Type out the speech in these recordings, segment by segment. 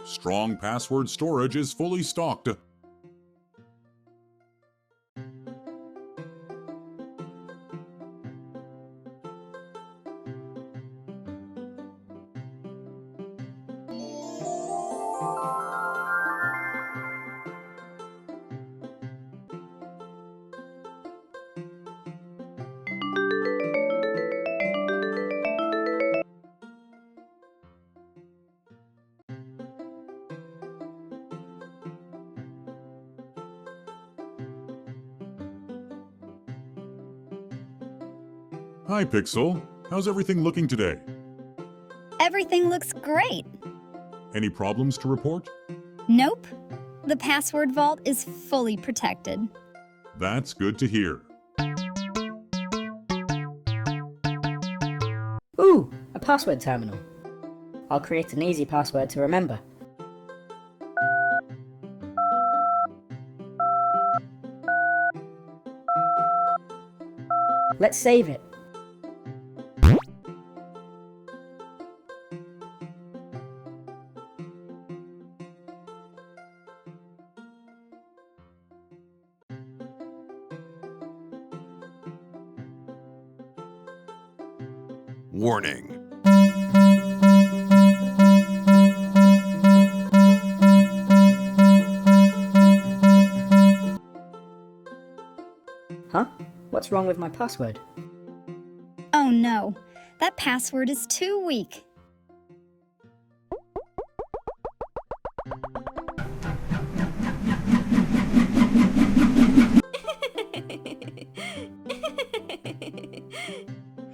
Strong password storage is fully stocked. Hi, Pixel. How's everything looking today? Everything looks great. Any problems to report? Nope. The password vault is fully protected. That's good to hear. Ooh, a password terminal. I'll create an easy password to remember. Let's save it. Warning. Huh? What's wrong with my password? Oh no, that password is too weak.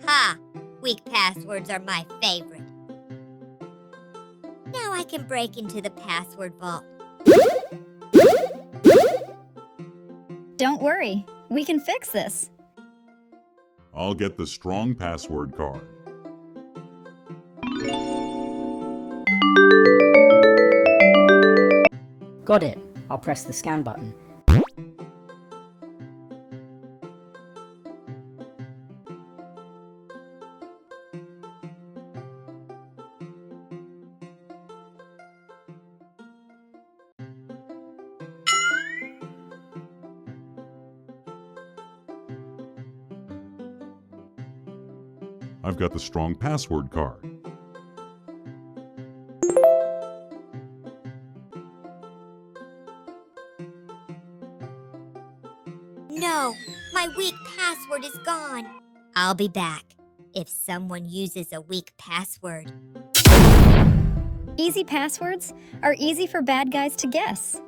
Ha! Weak passwords are my favorite. Now I can break into the password vault. Don't worry, we can fix this. I'll get the strong password card. Got it. I'll press the scan button. I've got the strong password card. No, my weak password is gone. I'll be back if someone uses a weak password. Easy passwords are easy for bad guys to guess.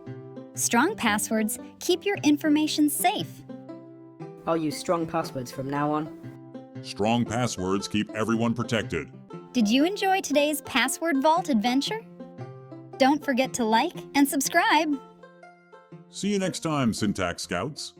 Strong passwords keep your information safe. I'll use strong passwords from now on. Strong passwords keep everyone protected. Did you enjoy today's Password Vault adventure? Don't forget to like and subscribe. See you next time, Syntax Scouts.